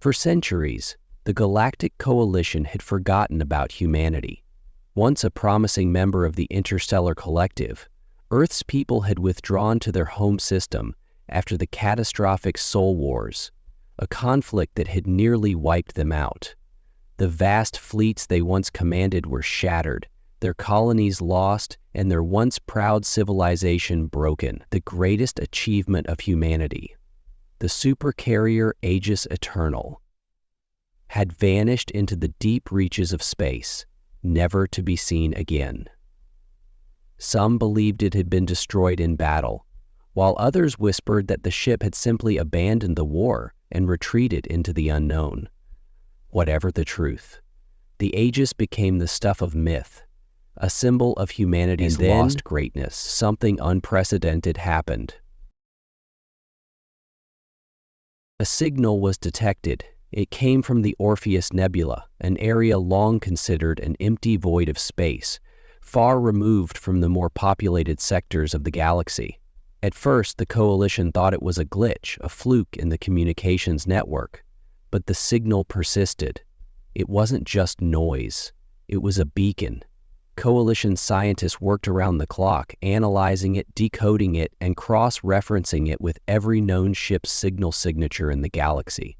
For centuries, the Galactic Coalition had forgotten about humanity. Once a promising member of the Interstellar collective, Earth's people had withdrawn to their home system after the catastrophic Soul Wars, a conflict that had nearly wiped them out. The vast fleets they once commanded were shattered, their colonies lost, and their once proud civilization broken. The greatest achievement of humanity, the supercarrier Aegis Eternal, had vanished into the deep reaches of space, never to be seen again. Some believed it had been destroyed in battle, while others whispered that the ship had simply abandoned the war and retreated into the unknown. Whatever the truth, the Aegis became the stuff of myth, a symbol of humanity's lost greatness. Something unprecedented happened. A signal was detected. It came from the Orpheus Nebula, an area long considered an empty void of space, far removed from the more populated sectors of the galaxy. At first, the Coalition thought it was a glitch, a fluke in the communications network. But the signal persisted. It wasn't just noise. It was a beacon. Coalition scientists worked around the clock, analyzing it, decoding it, and cross-referencing it with every known ship's signal signature in the galaxy.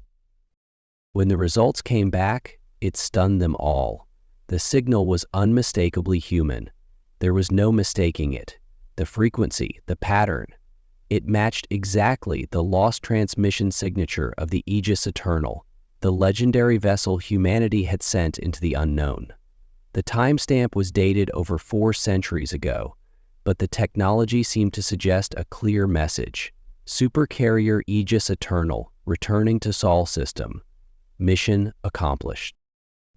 When the results came back, it stunned them all. The signal was unmistakably human. There was no mistaking it. The frequency, the pattern. It matched exactly the lost transmission signature of the Aegis Eternal, the legendary vessel humanity had sent into the unknown. The timestamp was dated over 4 centuries ago, but the technology seemed to suggest a clear message. Supercarrier Aegis Eternal, returning to Sol system. Mission accomplished.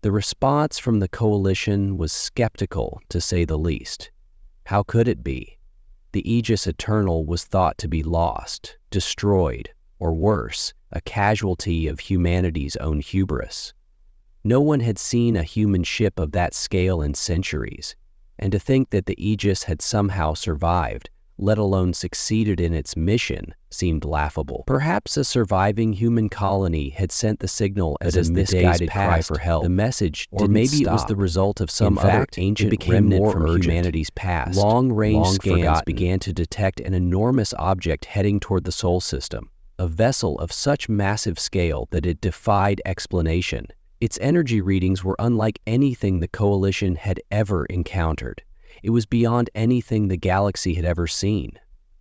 The response from the Coalition was skeptical, to say the least. How could it be? The Aegis Eternal was thought to be lost, destroyed, or worse, a casualty of humanity's own hubris. No one had seen a human ship of that scale in centuries, and to think that the Aegis had somehow survived, let alone succeeded in its mission, seemed laughable. Perhaps a surviving human colony had sent the signal as a misguided cry for help. The message didn't stop. Or maybe it was the result of some other ancient remnant from humanity's past. Long-range scans began to detect an enormous object heading toward the Sol system, a vessel of such massive scale that it defied explanation. Its energy readings were unlike anything the Coalition had ever encountered. It was beyond anything the galaxy had ever seen.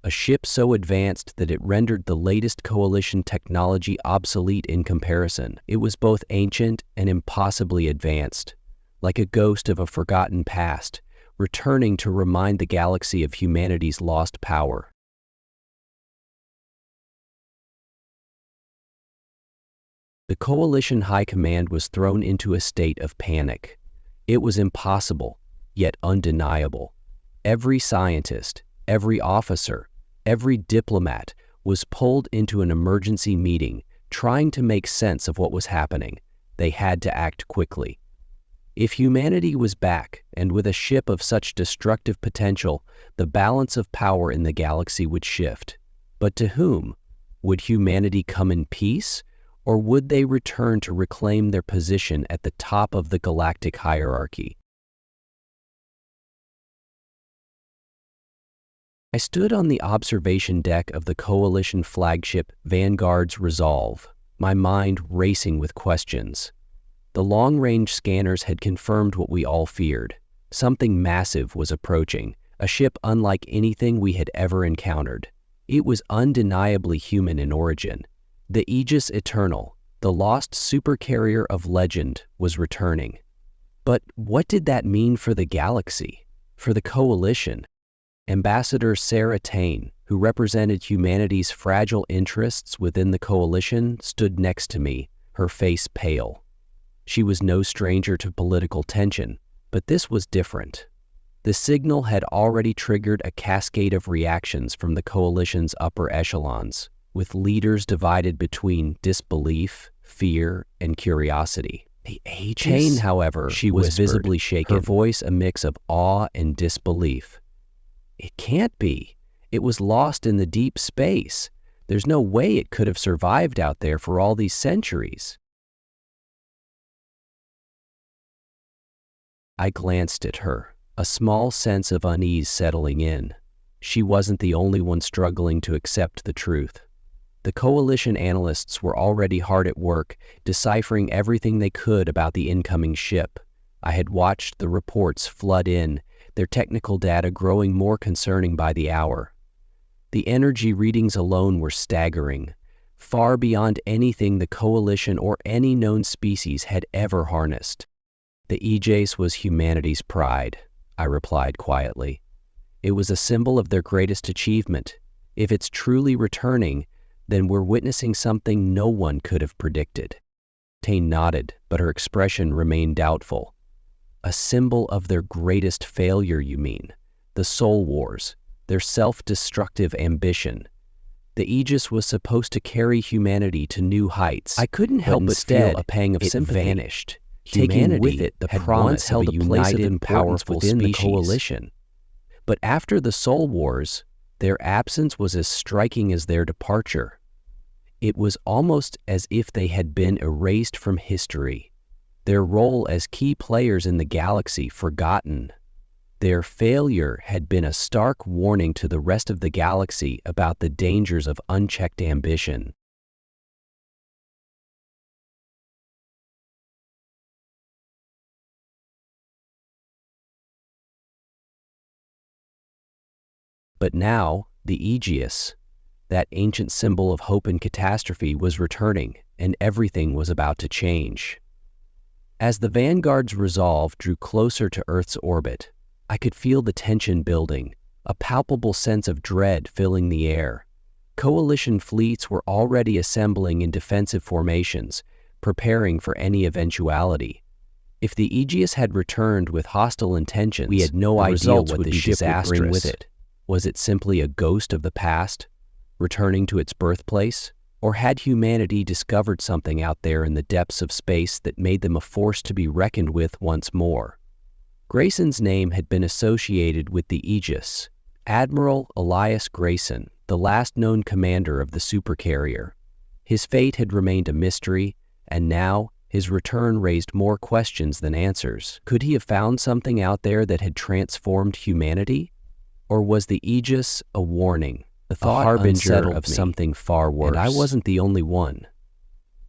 A ship so advanced that it rendered the latest Coalition technology obsolete in comparison. It was both ancient and impossibly advanced, like a ghost of a forgotten past, returning to remind the galaxy of humanity's lost power. The Coalition High Command was thrown into a state of panic. It was impossible, yet undeniable. Every scientist, every officer, every diplomat was pulled into an emergency meeting, trying to make sense of what was happening. They had to act quickly. If humanity was back, and with a ship of such destructive potential, the balance of power in the galaxy would shift. But to whom? Would humanity come in peace? Or would they return to reclaim their position at the top of the galactic hierarchy? I stood on the observation deck of the Coalition flagship Vanguard's Resolve, my mind racing with questions. The long-range scanners had confirmed what we all feared. Something massive was approaching, a ship unlike anything we had ever encountered. It was undeniably human in origin. The Aegis Eternal, the lost supercarrier of legend, was returning. But what did that mean for the galaxy, for the Coalition? Ambassador Sarah Tain, who represented humanity's fragile interests within the Coalition, stood next to me, her face pale. She was no stranger to political tension, but this was different. The signal had already triggered a cascade of reactions from the Coalition's upper echelons, with leaders divided between disbelief, fear, and curiosity. The Aegis? Tain, however, she was visibly shaken, her voice a mix of awe and disbelief. It can't be. It was lost in the deep space. There's no way it could have survived out there for all these centuries. I glanced at her, a small sense of unease settling in. She wasn't the only one struggling to accept the truth. The Coalition analysts were already hard at work, deciphering everything they could about the incoming ship. I had watched the reports flood in, their technical data growing more concerning by the hour. The energy readings alone were staggering, far beyond anything the Coalition or any known species had ever harnessed. The Aegis was humanity's pride, I replied quietly. It was a symbol of their greatest achievement. If it's truly returning, then we're witnessing something no one could have predicted. Tane nodded, but her expression remained doubtful. A symbol of their greatest failure, you mean? The Soul Wars, their self-destructive ambition. The Aegis was supposed to carry humanity to new heights. I couldn't help but feel a pang of sympathy. It vanished, taking with it the promise of a united and powerful within the Coalition. But after the Soul Wars, their absence was as striking as their departure. It was almost as if they had been erased from history, their role as key players in the galaxy forgotten. Their failure had been a stark warning to the rest of the galaxy about the dangers of unchecked ambition. But now, the Aegis, that ancient symbol of hope and catastrophe, was returning, and everything was about to change. As the Vanguard's resolve drew closer to Earth's orbit, I could feel the tension building, a palpable sense of dread filling the air. Coalition fleets were already assembling in defensive formations, preparing for any eventuality. If the Aegis had returned with hostile intentions, we had no idea what the ship would bring with it. Was it simply a ghost of the past, returning to its birthplace? Or had humanity discovered something out there in the depths of space that made them a force to be reckoned with once more? Grayson's name had been associated with the Aegis. Admiral Elias Grayson, the last known commander of the supercarrier. His fate had remained a mystery, and now his return raised more questions than answers. Could he have found something out there that had transformed humanity? Or was the Aegis a warning, a harbinger of something far worse? And I wasn't the only one.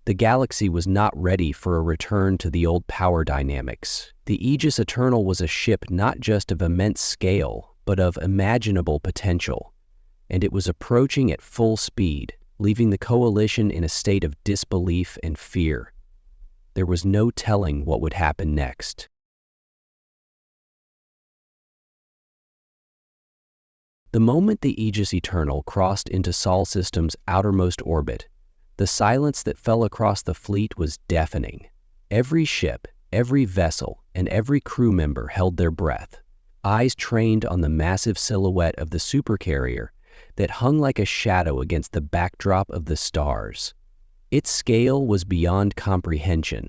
The galaxy was not ready for a return to the old power dynamics. The Aegis Eternal was a ship not just of immense scale, but of imaginable potential, and it was approaching at full speed, leaving the Coalition in a state of disbelief and fear. There was no telling what would happen next. The moment the Aegis Eternal crossed into Sol System's outermost orbit, the silence that fell across the fleet was deafening. Every ship, every vessel, and every crew member held their breath, eyes trained on the massive silhouette of the supercarrier that hung like a shadow against the backdrop of the stars. Its scale was beyond comprehension,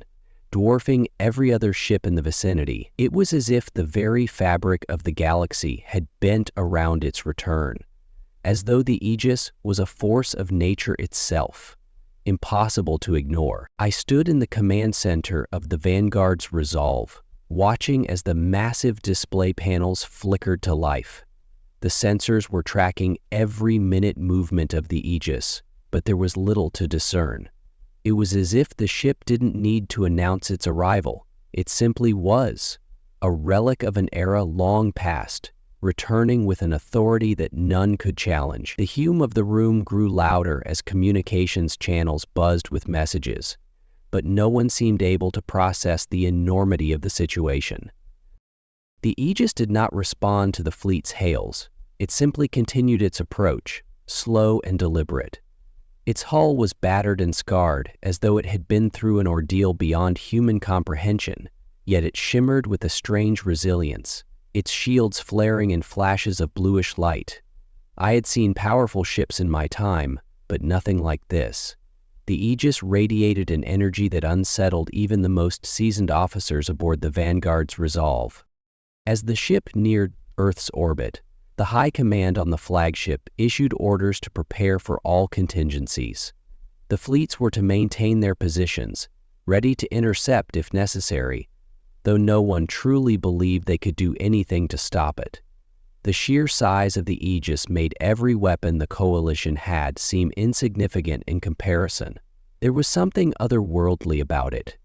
dwarfing every other ship in the vicinity. It was as if the very fabric of the galaxy had bent around its return, as though the Aegis was a force of nature itself, impossible to ignore. I stood in the command center of the Vanguard's resolve, watching as the massive display panels flickered to life. The sensors were tracking every minute movement of the Aegis, but there was little to discern. It was as if the ship didn't need to announce its arrival. It simply was, a relic of an era long past, returning with an authority that none could challenge. The hum of the room grew louder as communications channels buzzed with messages, but no one seemed able to process the enormity of the situation. The Aegis did not respond to the fleet's hails. It simply continued its approach, slow and deliberate. Its hull was battered and scarred, as though it had been through an ordeal beyond human comprehension, yet it shimmered with a strange resilience, its shields flaring in flashes of bluish light. I had seen powerful ships in my time, but nothing like this. The Aegis radiated an energy that unsettled even the most seasoned officers aboard the Vanguard's resolve. As the ship neared Earth's orbit, the High Command on the flagship issued orders to prepare for all contingencies. The fleets were to maintain their positions, ready to intercept if necessary, though no one truly believed they could do anything to stop it. The sheer size of the Aegis made every weapon the Coalition had seem insignificant in comparison. There was something otherworldly about it,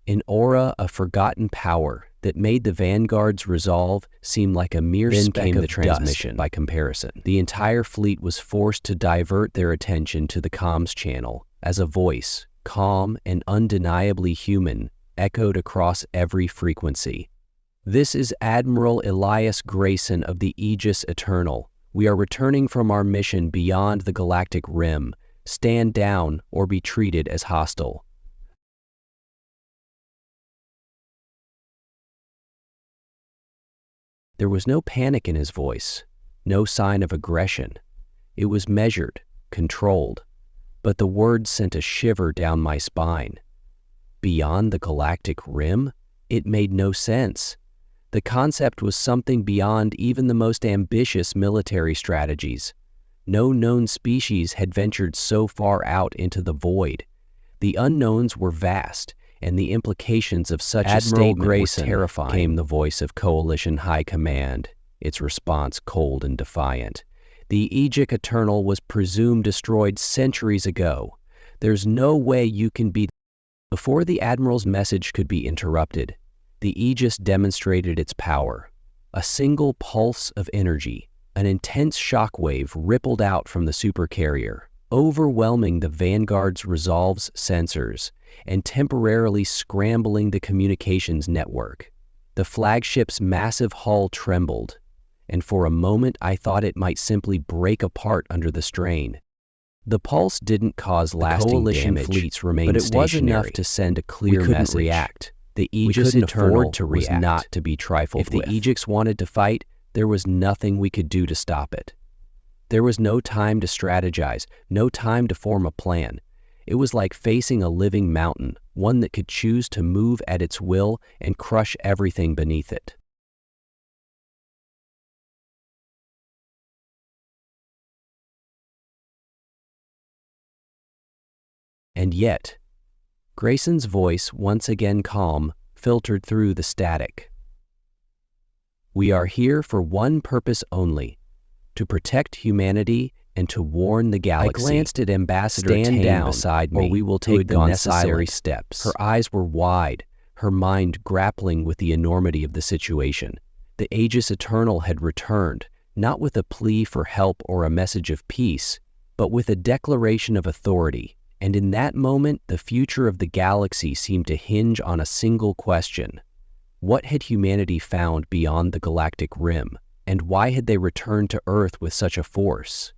an aura of forgotten power that made the Vanguard's resolve seem like a mere speck of transmission by comparison. The entire fleet was forced to divert their attention to the comms channel as a voice, calm and undeniably human, echoed across every frequency. "This is Admiral Elias Grayson of the Aegis Eternal. We are returning from our mission beyond the galactic rim. Stand down or be treated as hostile." There was no panic in his voice, no sign of aggression. It was measured, controlled, but the words sent a shiver down my spine. Beyond the galactic rim? It made no sense. The concept was something beyond even the most ambitious military strategies. No known species had ventured so far out into the void. The unknowns were vast, and the implications of such a statement were terrifying. Came the voice of Coalition High Command, its response cold and defiant. "The Aegis Eternal was presumed destroyed centuries ago. There's no way you can be..." Before the Admiral's message could be interrupted, the Aegis demonstrated its power. A single pulse of energy, an intense shockwave rippled out from the supercarrier, overwhelming the Vanguard's Resolve's sensors and temporarily scrambling the communications network. The flagship's massive hull trembled, and for a moment I thought it might simply break apart under the strain. The pulse didn't cause lasting damage, fleets remained but it was enough to send a clear message. React. The Aegis Eternal was not to be trifled with. If the Aegis wanted to fight, there was nothing we could do to stop it. There was no time to strategize, no time to form a plan. It was like facing a living mountain, one that could choose to move at its will and crush everything beneath it. And yet, Grayson's voice, once again calm, filtered through the static. "We are here for one purpose only, to protect humanity and to warn the galaxy." I glanced at Ambassador Tane beside me, or we will take the necessary steps. Her eyes were wide, her mind grappling with the enormity of the situation. The Aegis Eternal had returned, not with a plea for help or a message of peace, but with a declaration of authority. And in that moment, the future of the galaxy seemed to hinge on a single question. What had humanity found beyond the galactic rim, and why had they returned to Earth with such a force?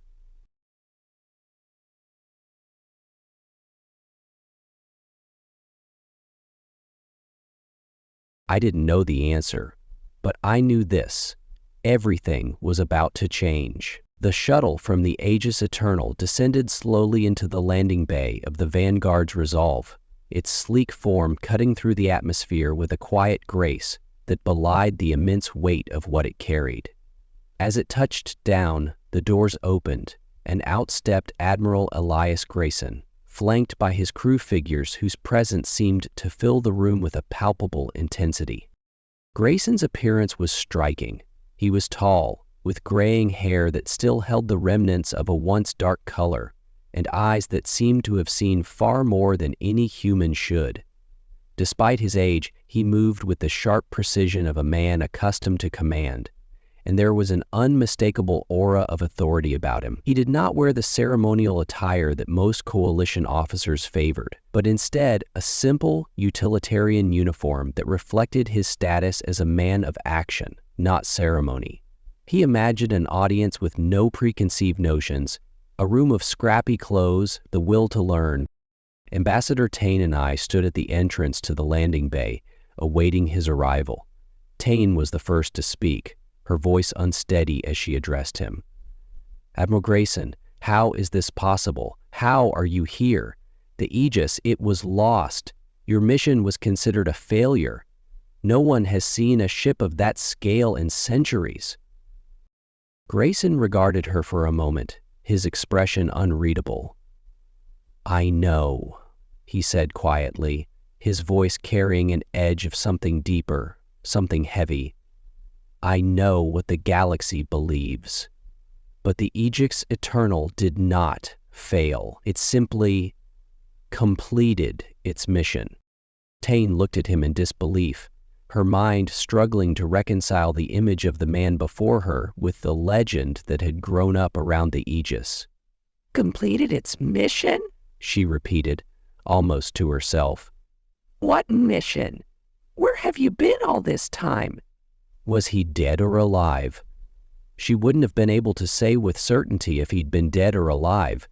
I didn't know the answer, but I knew this: everything was about to change. The shuttle from the Aegis Eternal descended slowly into the landing bay of the Vanguard's Resolve, its sleek form cutting through the atmosphere with a quiet grace that belied the immense weight of what it carried. As it touched down, the doors opened, and out stepped Admiral Elias Grayson, flanked by his crew figures whose presence seemed to fill the room with a palpable intensity. Grayson's appearance was striking. He was tall, with graying hair that still held the remnants of a once dark color, and eyes that seemed to have seen far more than any human should. Despite his age, he moved with the sharp precision of a man accustomed to command, and there was an unmistakable aura of authority about him. He did not wear the ceremonial attire that most Coalition officers favored, but instead a simple, utilitarian uniform that reflected his status as a man of action, not ceremony. He imagined an audience with no preconceived notions, a room of scrappy clothes, the will to learn. Ambassador Tane and I stood at the entrance to the landing bay, awaiting his arrival. Tane was the first to speak, her voice unsteady as she addressed him. "Admiral Grayson, how is this possible? How are you here? The Aegis, it was lost. Your mission was considered a failure. No one has seen a ship of that scale in centuries." Grayson regarded her for a moment, his expression unreadable. "I know," he said quietly, his voice carrying an edge of something deeper, something heavy. I know what the galaxy believes. But the Aegis Eternal did not fail. It simply completed its mission. Tane looked at him in disbelief, her mind struggling to reconcile the image of the man before her with the legend that had grown up around the Aegis. Completed its mission? She repeated, almost to herself. What mission? Where have you been all this time? Was he dead or alive? She wouldn't have been able to say with certainty if he'd been dead or alive.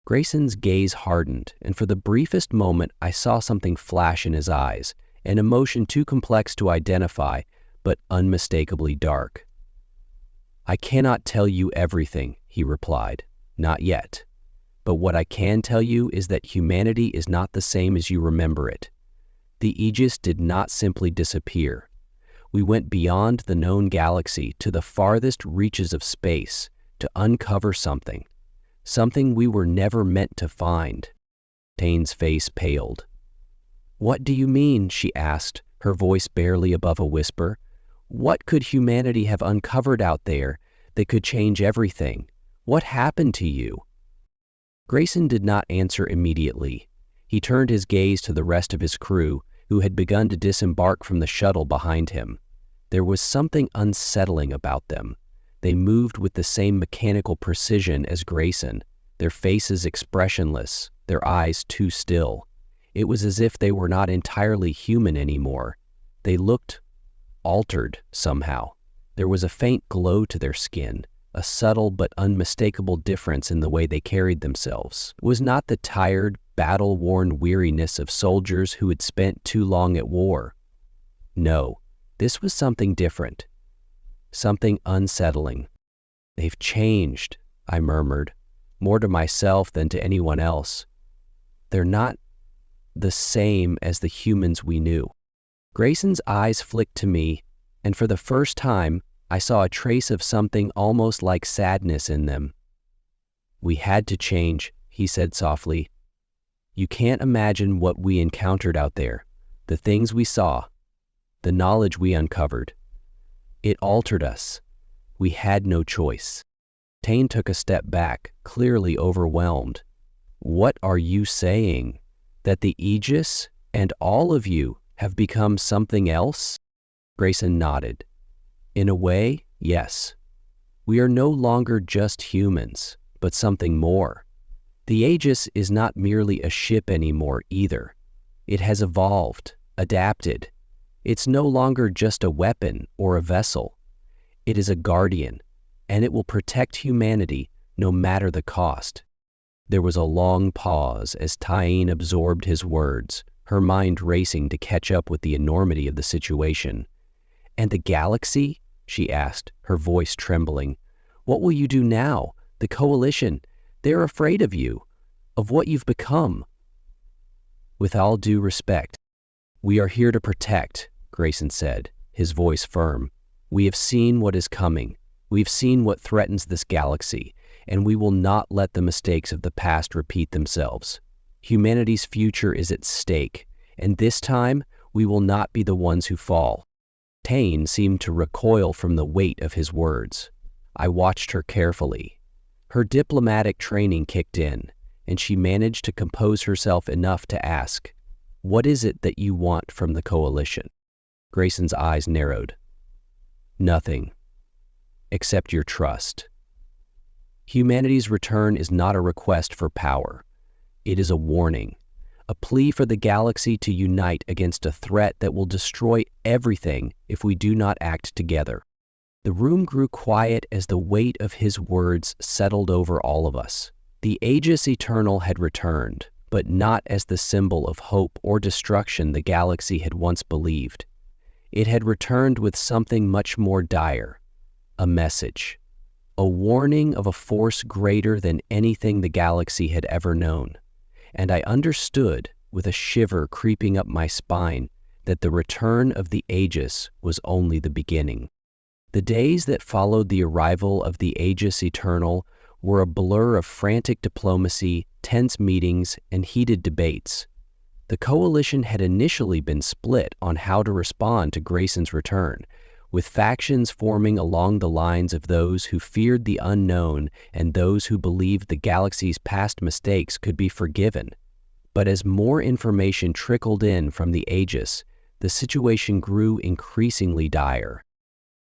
Grayson's gaze hardened, and for the briefest moment I saw something flash in his eyes, an emotion too complex to identify, but unmistakably dark. I cannot tell you everything, he replied. Not yet. But what I can tell you is that humanity is not the same as you remember it. The Aegis did not simply disappear. We went beyond the known galaxy to the farthest reaches of space to uncover something we were never meant to find. Tane's face paled. What do you mean? She asked, her voice barely above a whisper. What could humanity have uncovered out there that could change everything? What happened to you? Grayson did not answer immediately. He turned his gaze to the rest of his crew, who had begun to disembark from the shuttle behind him. There was something unsettling about them. They moved with the same mechanical precision as Grayson, their faces expressionless, their eyes too still. It was as if they were not entirely human anymore. They looked altered somehow. There was a faint glow to their skin, a subtle but unmistakable difference in the way they carried themselves. It was not the tired, battle-worn weariness of soldiers who had spent too long at war. No, this was something different, something unsettling. They've changed, I murmured, more to myself than to anyone else. They're not the same as the humans we knew. Grayson's eyes flicked to me, and for the first time, I saw a trace of something almost like sadness in them. We had to change, he said softly. You can't imagine what we encountered out there, the things we saw, the knowledge we uncovered. It altered us. We had no choice. Tane took a step back, clearly overwhelmed. What are you saying? That the Aegis and all of you have become something else? Grayson nodded. In a way, yes. We are no longer just humans, but something more. The Aegis is not merely a ship anymore either. It has evolved, adapted. It's no longer just a weapon or a vessel. It is a guardian, and it will protect humanity no matter the cost. There was a long pause as Tane absorbed his words, her mind racing to catch up with the enormity of the situation. And the galaxy? She asked, her voice trembling. What will you do now? The Coalition, they're afraid of you, of what you've become. With all due respect, we are here to protect, Grayson said, his voice firm. We have seen what is coming. We've seen what threatens this galaxy, and we will not let the mistakes of the past repeat themselves. Humanity's future is at stake, and this time we will not be the ones who fall. Tane seemed to recoil from the weight of his words. I watched her carefully. Her diplomatic training kicked in, and she managed to compose herself enough to ask, "What is it that you want from the Coalition?" Grayson's eyes narrowed. Nothing, except your trust. Humanity's return is not a request for power. It is a warning, a plea for the galaxy to unite against a threat that will destroy everything if we do not act together. The room grew quiet as the weight of his words settled over all of us. The Aegis Eternal had returned, but not as the symbol of hope or destruction the galaxy had once believed. It had returned with something much more dire, a message, a warning of a force greater than anything the galaxy had ever known. And I understood, with a shiver creeping up my spine, that the return of the Aegis was only the beginning. The days that followed the arrival of the Aegis Eternal were a blur of frantic diplomacy, tense meetings, and heated debates. The Coalition had initially been split on how to respond to Grayson's return, with factions forming along the lines of those who feared the unknown and those who believed the galaxy's past mistakes could be forgiven. But as more information trickled in from the Aegis, the situation grew increasingly dire.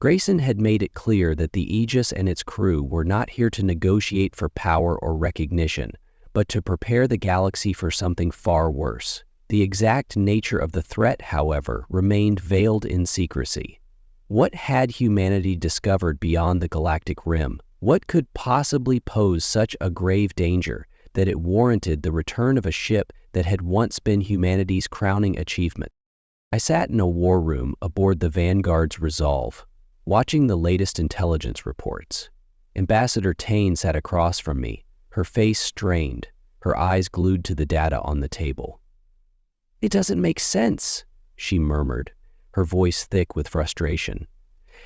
Grayson had made it clear that the Aegis and its crew were not here to negotiate for power or recognition, but to prepare the galaxy for something far worse. The exact nature of the threat, however, remained veiled in secrecy. What had humanity discovered beyond the galactic rim? What could possibly pose such a grave danger that it warranted the return of a ship that had once been humanity's crowning achievement? I sat in a war room aboard the Vanguard's Resolve, watching the latest intelligence reports. Ambassador Tane sat across from me, her face strained, her eyes glued to the data on the table. "It doesn't make sense," she murmured, her voice thick with frustration.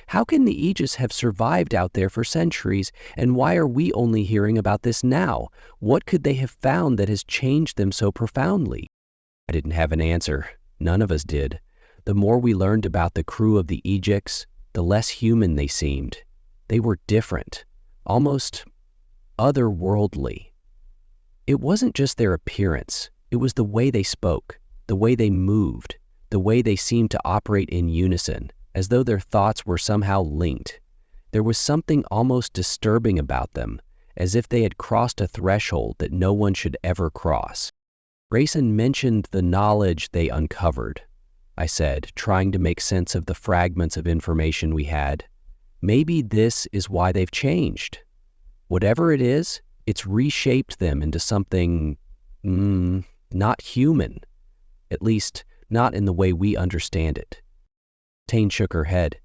"How can the Aegis have survived out there for centuries, and why are we only hearing about this now? What could they have found that has changed them so profoundly?" I didn't have an answer. None of us did. The more we learned about the crew of the Aegis, the less human they seemed. They were different, almost otherworldly. It wasn't just their appearance, it was the way they spoke, the way they moved, the way they seemed to operate in unison, as though their thoughts were somehow linked. There was something almost disturbing about them, as if they had crossed a threshold that no one should ever cross. Grayson mentioned the knowledge they uncovered, I said, trying to make sense of the fragments of information we had. Maybe this is why they've changed. Whatever it is, it's reshaped them into something, not human. At least, not in the way we understand it. Tane shook her head.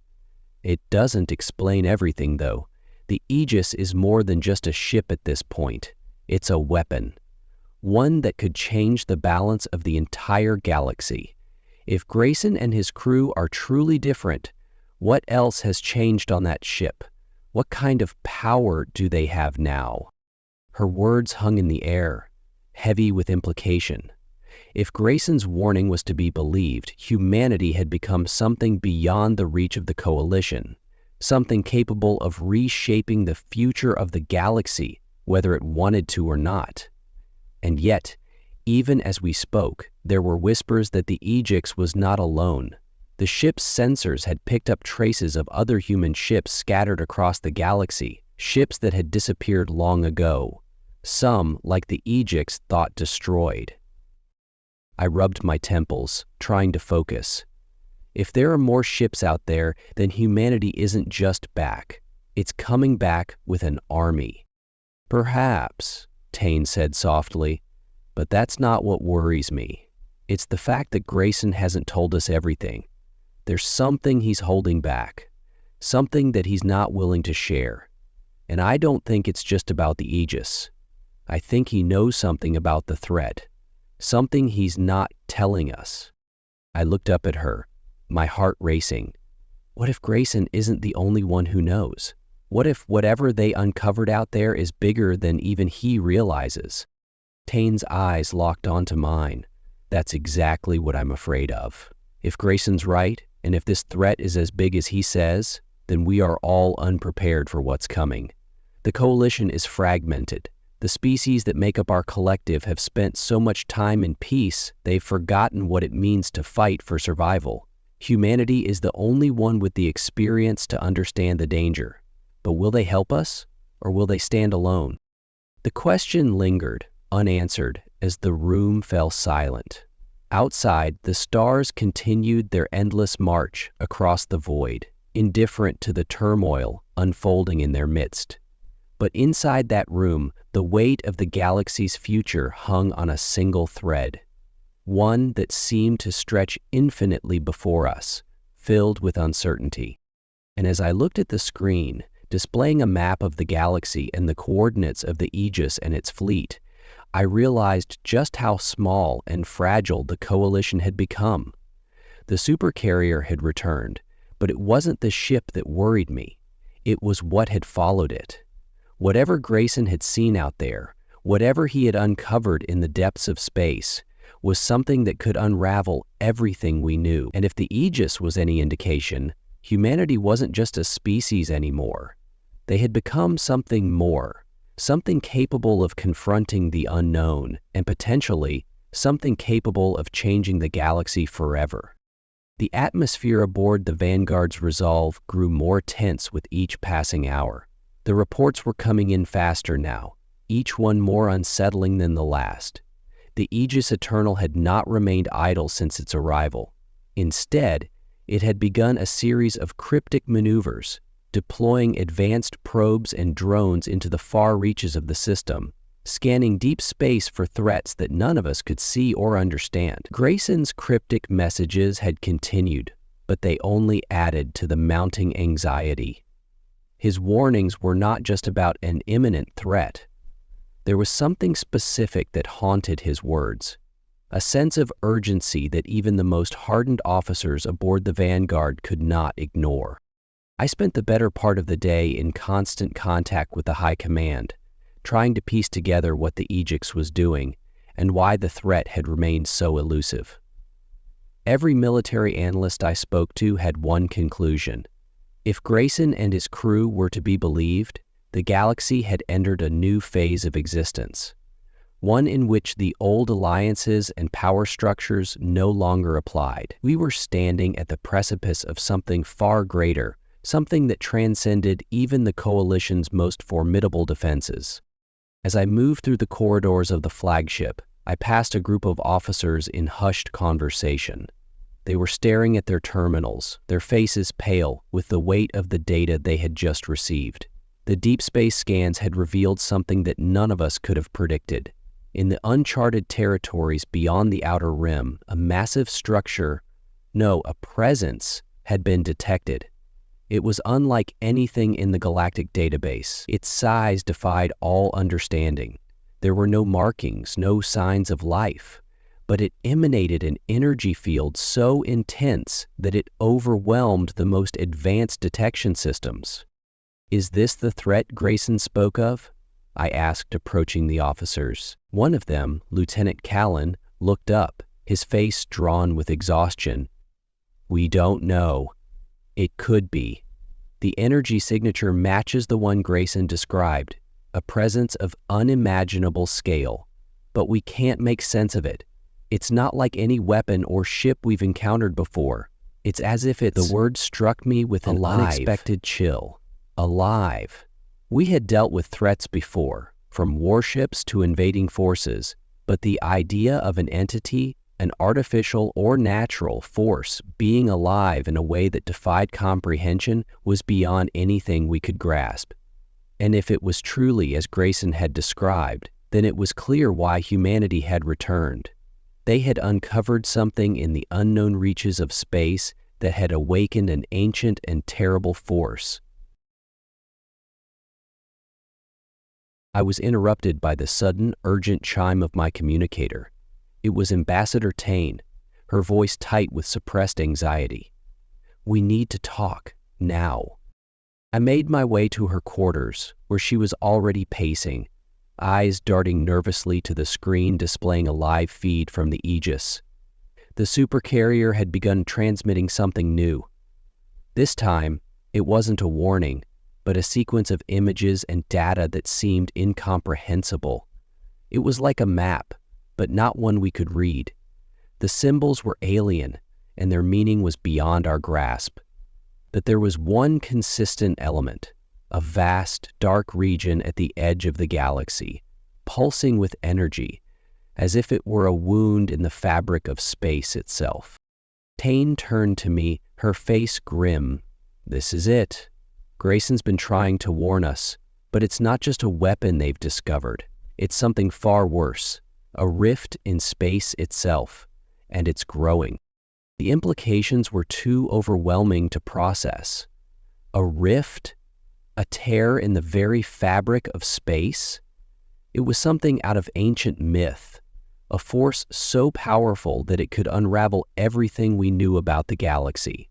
"It doesn't explain everything, though. The Aegis is more than just a ship at this point. It's a weapon. One that could change the balance of the entire galaxy. If Grayson and his crew are truly different, what else has changed on that ship? What kind of power do they have now?" Her words hung in the air, heavy with implication. If Grayson's warning was to be believed, humanity had become something beyond the reach of the Coalition, something capable of reshaping the future of the galaxy, whether it wanted to or not. And yet, even as we spoke, there were whispers that the Aegis was not alone. The ship's sensors had picked up traces of other human ships scattered across the galaxy, ships that had disappeared long ago. Some, like the Aegis, thought destroyed. I rubbed my temples, trying to focus. If there are more ships out there, then humanity isn't just back. It's coming back with an army. "Perhaps," Tane said softly, "but that's not what worries me. It's the fact that Grayson hasn't told us everything. There's something he's holding back, something that he's not willing to share. And I don't think it's just about the Aegis. I think he knows something about the threat, something he's not telling us." I looked up at her, my heart racing. What if Grayson isn't the only one who knows? What if whatever they uncovered out there is bigger than even he realizes? Tane's eyes locked onto mine. That's exactly what I'm afraid of. If Grayson's right, and if this threat is as big as he says, then we are all unprepared for what's coming. The Coalition is fragmented. The species that make up our collective have spent so much time in peace, they've forgotten what it means to fight for survival. Humanity is the only one with the experience to understand the danger. But will they help us, or will they stand alone? The question lingered, unanswered, as the room fell silent. Outside, the stars continued their endless march across the void, indifferent to the turmoil unfolding in their midst. But inside that room, the weight of the galaxy's future hung on a single thread, one that seemed to stretch infinitely before us, filled with uncertainty. And as I looked at the screen, displaying a map of the galaxy and the coordinates of the Aegis and its fleet, I realized just how small and fragile the Coalition had become. The supercarrier had returned, but it wasn't the ship that worried me. It was what had followed it. Whatever Grayson had seen out there, whatever he had uncovered in the depths of space, was something that could unravel everything we knew. And if the Aegis was any indication, humanity wasn't just a species anymore. They had become something more, something capable of confronting the unknown, and potentially something capable of changing the galaxy forever. The atmosphere aboard the Vanguard's resolve grew more tense with each passing hour. The reports were coming in faster now, each one more unsettling than the last. The Aegis Eternal had not remained idle since its arrival. Instead, it had begun a series of cryptic maneuvers, deploying advanced probes and drones into the far reaches of the system, scanning deep space for threats that none of us could see or understand. Grayson's cryptic messages had continued, but they only added to the mounting anxiety. His warnings were not just about an imminent threat. There was something specific that haunted his words, a sense of urgency that even the most hardened officers aboard the Vanguard could not ignore. I spent the better part of the day in constant contact with the High Command, trying to piece together what the Aegis was doing and why the threat had remained so elusive. Every military analyst I spoke to had one conclusion. If Grayson and his crew were to be believed, the galaxy had entered a new phase of existence, one in which the old alliances and power structures no longer applied. We were standing at the precipice of something far greater, something that transcended even the Coalition's most formidable defenses. As I moved through the corridors of the flagship, I passed a group of officers in hushed conversation. They were staring at their terminals, their faces pale with the weight of the data they had just received. The deep space scans had revealed something that none of us could have predicted. In the uncharted territories beyond the outer rim, a massive structure, no, a presence, had been detected. It was unlike anything in the galactic database. Its size defied all understanding. There were no markings, no signs of life, but it emanated an energy field so intense that it overwhelmed the most advanced detection systems. "Is this the threat Grayson spoke of?" I asked, approaching the officers. One of them, Lieutenant Callan, looked up, his face drawn with exhaustion. "We don't know. It could be. The energy signature matches the one Grayson described, a presence of unimaginable scale, but we can't make sense of it. It's not like any weapon or ship we've encountered before. It's as if it's..." The word struck me with an unexpected chill. Alive. We had dealt with threats before, from warships to invading forces, but the idea of an entity, an artificial or natural force, being alive in a way that defied comprehension was beyond anything we could grasp. And if it was truly as Grayson had described, then it was clear why humanity had returned. They had uncovered something in the unknown reaches of space that had awakened an ancient and terrible force. I was interrupted by the sudden, urgent chime of my communicator. It was Ambassador Tane, her voice tight with suppressed anxiety. "We need to talk, now." I made my way to her quarters, where she was already pacing, eyes darting nervously to the screen displaying a live feed from the Aegis. The supercarrier had begun transmitting something new. This time, it wasn't a warning, but a sequence of images and data that seemed incomprehensible. It was like a map, but not one we could read. The symbols were alien, and their meaning was beyond our grasp. But there was one consistent element, a vast, dark region at the edge of the galaxy, pulsing with energy, as if it were a wound in the fabric of space itself. Tane turned to me, her face grim. "This is it. Grayson's been trying to warn us, but it's not just a weapon they've discovered. It's something far worse, a rift in space itself, and it's growing." The implications were too overwhelming to process. A rift? A tear in the very fabric of space? It was something out of ancient myth, a force so powerful that it could unravel everything we knew about the galaxy.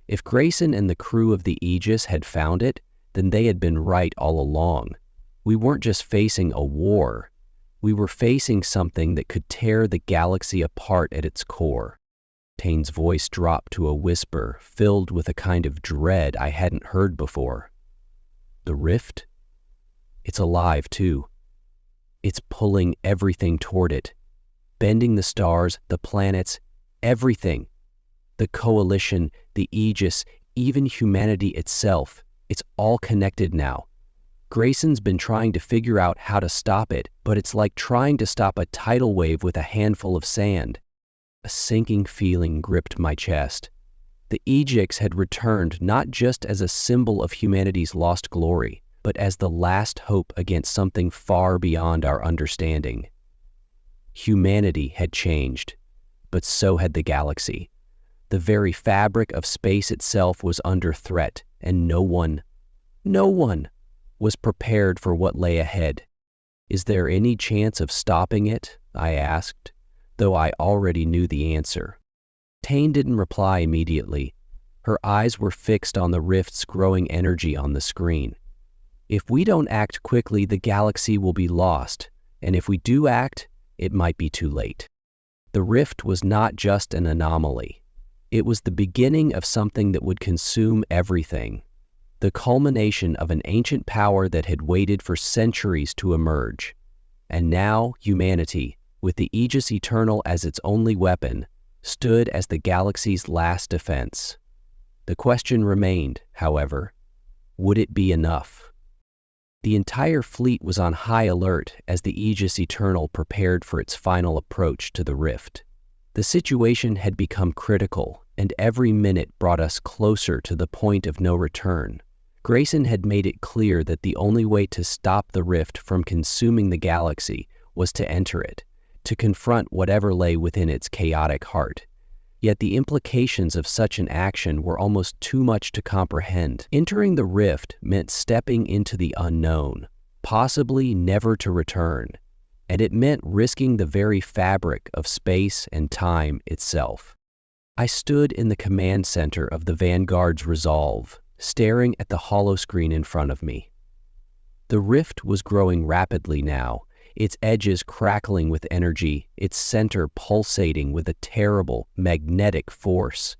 If Grayson and the crew of the Aegis had found it, then they had been right all along. We weren't just facing a war. We were facing something that could tear the galaxy apart at its core. Tane's voice dropped to a whisper, filled with a kind of dread I hadn't heard before. The rift? It's alive, too. It's pulling everything toward it, bending the stars, the planets, everything. The coalition, the Aegis, even humanity itself. It's all connected now. Grayson's been trying to figure out how to stop it, but it's like trying to stop a tidal wave with a handful of sand. A sinking feeling gripped my chest. The Aegis had returned not just as a symbol of humanity's lost glory, but as the last hope against something far beyond our understanding. Humanity had changed, but so had the galaxy. The very fabric of space itself was under threat, and no one was prepared for what lay ahead. Is there any chance of stopping it? I asked, though I already knew the answer. Tane didn't reply immediately. Her eyes were fixed on the rift's growing energy on the screen. If we don't act quickly, the galaxy will be lost, and if we do act, it might be too late. The rift was not just an anomaly. It was the beginning of something that would consume everything. The culmination of an ancient power that had waited for centuries to emerge. And now humanity, with the Aegis Eternal as its only weapon, stood as the galaxy's last defense. The question remained, however, would it be enough? The entire fleet was on high alert as the Aegis Eternal prepared for its final approach to the rift. The situation had become critical, and every minute brought us closer to the point of no return. Grayson had made it clear that the only way to stop the rift from consuming the galaxy was to enter it, to confront whatever lay within its chaotic heart. Yet the implications of such an action were almost too much to comprehend. Entering the rift meant stepping into the unknown, possibly never to return, and it meant risking the very fabric of space and time itself. I stood in the command center of the Vanguard's Resolve, staring at the holoscreen in front of me. The rift was growing rapidly now, its edges crackling with energy, its center pulsating with a terrible magnetic force.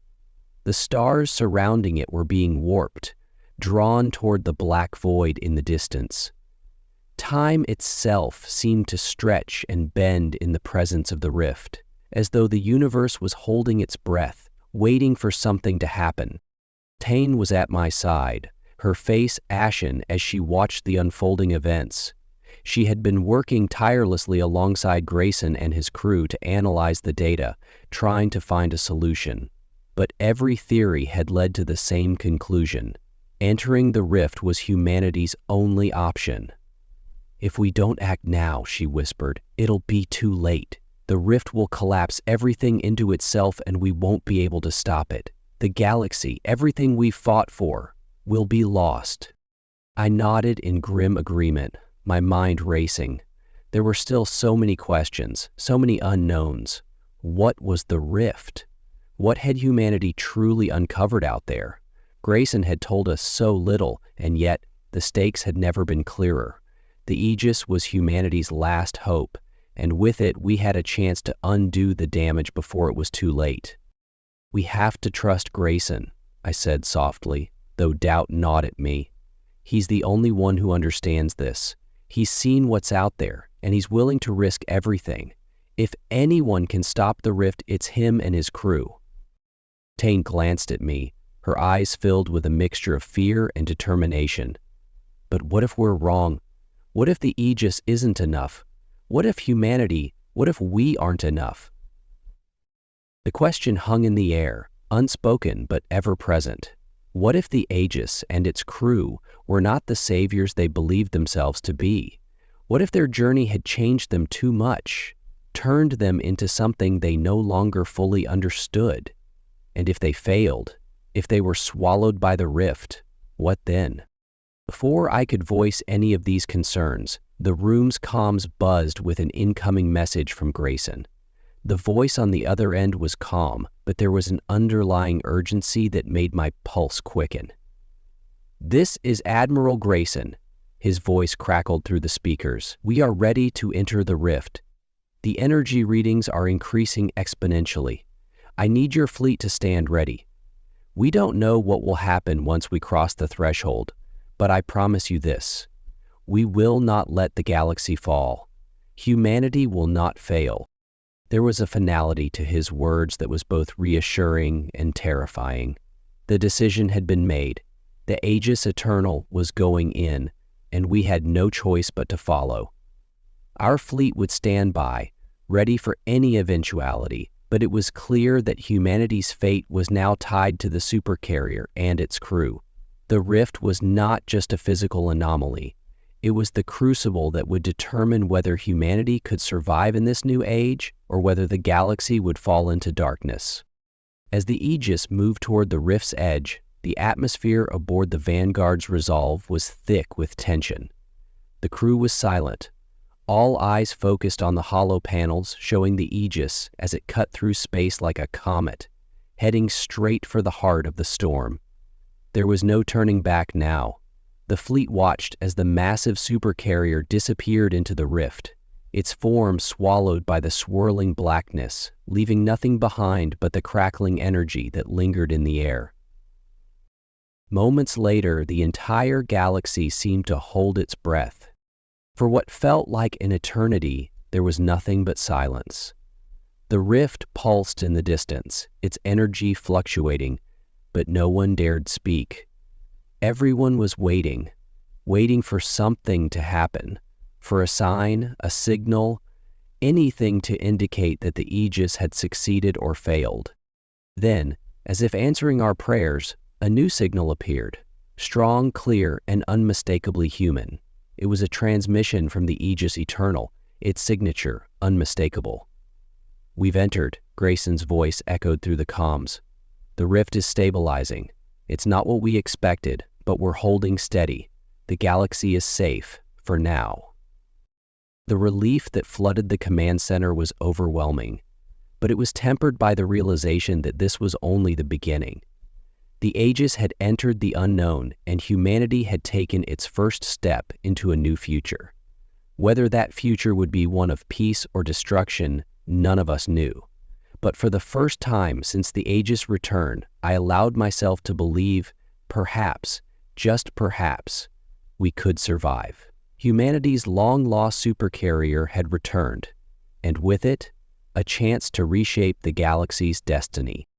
The stars surrounding it were being warped, drawn toward the black void in the distance. Time itself seemed to stretch and bend in the presence of the rift, as though the universe was holding its breath, waiting for something to happen. Tane was at my side, her face ashen as she watched the unfolding events. She had been working tirelessly alongside Grayson and his crew to analyze the data, trying to find a solution. But every theory had led to the same conclusion. Entering the rift was humanity's only option. "If we don't act now," she whispered, "it'll be too late. The rift will collapse everything into itself and we won't be able to stop it. The galaxy, everything we've fought for, will be lost." I nodded in grim agreement, my mind racing. There were still so many questions, so many unknowns. What was the rift? What had humanity truly uncovered out there? Grayson had told us so little, and yet the stakes had never been clearer. The Aegis was humanity's last hope, and with it we had a chance to undo the damage before it was too late. "We have to trust Grayson," I said softly, though doubt gnawed at me. "He's the only one who understands this. He's seen what's out there, and he's willing to risk everything. If anyone can stop the rift, it's him and his crew." Tane glanced at me, her eyes filled with a mixture of fear and determination. "But what if we're wrong? What if the Aegis isn't enough? What if we aren't enough?" The question hung in the air, unspoken but ever present. What if the Aegis and its crew were not the saviors they believed themselves to be? What if their journey had changed them too much, turned them into something they no longer fully understood? And if they failed, if they were swallowed by the rift, what then? Before I could voice any of these concerns, the room's comms buzzed with an incoming message from Grayson. The voice on the other end was calm, but there was an underlying urgency that made my pulse quicken. "This is Admiral Grayson. His voice crackled through the speakers. "We are ready to enter the rift. The energy readings are increasing exponentially. I need your fleet to stand ready. We don't know what will happen once we cross the threshold, but I promise you this. We will not let the galaxy fall. Humanity will not fail." There was a finality to his words that was both reassuring and terrifying. The decision had been made. The Aegis Eternal was going in, and we had no choice but to follow. Our fleet would stand by, ready for any eventuality, but it was clear that humanity's fate was now tied to the supercarrier and its crew. The rift was not just a physical anomaly. It was the crucible that would determine whether humanity could survive in this new age or whether the galaxy would fall into darkness. As the Aegis moved toward the rift's edge, the atmosphere aboard the Vanguard's Resolve was thick with tension. The crew was silent, all eyes focused on the hollow panels showing the Aegis as it cut through space like a comet, heading straight for the heart of the storm. There was no turning back now. The fleet watched as the massive supercarrier disappeared into the rift, its form swallowed by the swirling blackness, leaving nothing behind but the crackling energy that lingered in the air. Moments later, the entire galaxy seemed to hold its breath. For what felt like an eternity, there was nothing but silence. The rift pulsed in the distance, its energy fluctuating, but no one dared speak. Everyone was waiting for something to happen, for a sign, a signal, anything to indicate that the Aegis had succeeded or failed. Then, as if answering our prayers, a new signal appeared, strong, clear, and unmistakably human. It was a transmission from the Aegis Eternal, its signature unmistakable. "We've entered," Grayson's voice echoed through the comms. "The rift is stabilizing. It's not what we expected, but we're holding steady. The galaxy is safe, for now." The relief that flooded the command center was overwhelming, but it was tempered by the realization that this was only the beginning. The Aegis had entered the unknown, and humanity had taken its first step into a new future. Whether that future would be one of peace or destruction, none of us knew. But for the first time since the Aegis return, I allowed myself to believe, perhaps, just perhaps, we could survive. Humanity's long-lost supercarrier had returned, and with it, a chance to reshape the galaxy's destiny.